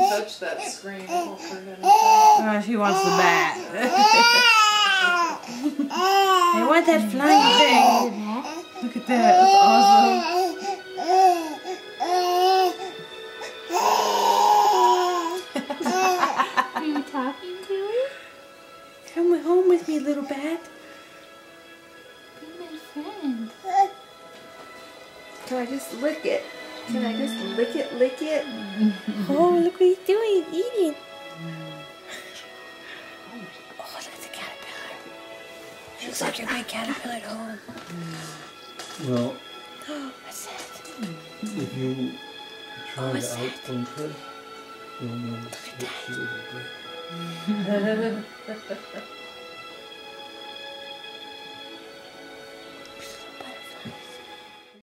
touch that screen. It won't hurt anything. She wants the bat. I want that flying thing. Look at that. That's awesome. Are you talking to her? Come home with me, little bat. Be my friend. Can I just lick it? Can I just lick it? Oh, look what he's doing. He's eating. Oh, look at the caterpillar. Looks like a big caterpillar at home. Well, What's that? if you try What's it out that? on first, you'll notice Look at that that. she is a